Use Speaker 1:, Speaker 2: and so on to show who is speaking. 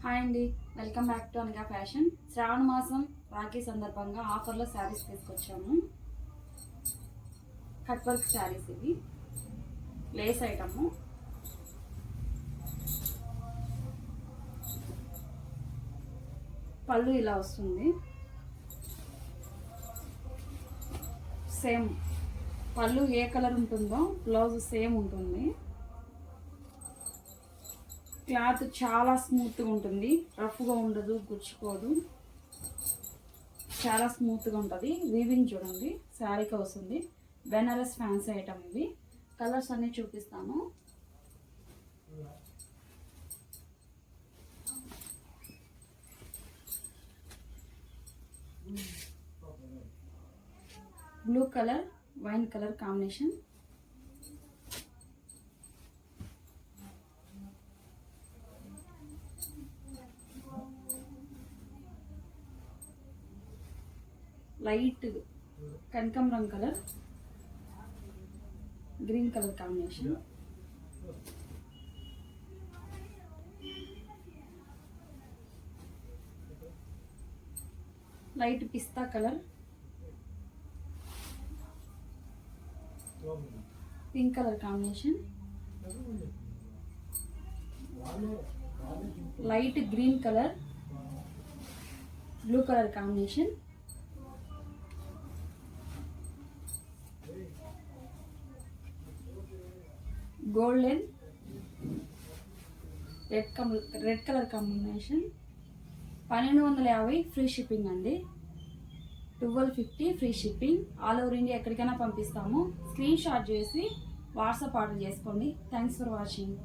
Speaker 1: Hi అండి, welcome back to అనగా fashion. శ్రావణ మాసం రాఖీ సందర్భంగా ఆఫర్లో శారీస్ తీసుకొచ్చాము. కట్ వర్క్ శారీస్ ఇవి, లేస్ ఐటము. పళ్ళు ఇలా వస్తుంది, సేమ్ పళ్ళు ఏ కలర్ ఉంటుందో బ్లౌజ్ సేమ్ ఉంటుంది. క్లాత్ చాలా స్మూత్గా ఉంటుంది, రఫ్గా ఉండదు, గుచ్చుకోదు, చాలా స్మూత్గా ఉంటుంది. వీవింగ్ చూడండి శారీకి వస్తుంది. బెనారస్ ఫ్యాన్సీ ఐటమ్ ఇవి. కలర్స్ అన్నీ చూపిస్తాను. Blue colour, wine colour combination. Light కనకాంబరం colour, green colour combination. Light పిస్తా colour, pink colour combination. Light green colour, blue colour combination. Golden red colour combination. 1250 free shipping అండి. 1250 free shipping. All over India ఎక్కడికైనా పంపిస్తాము. Screen shot చేసి WhatsApp order చేసుకోండి. Thanks for watching.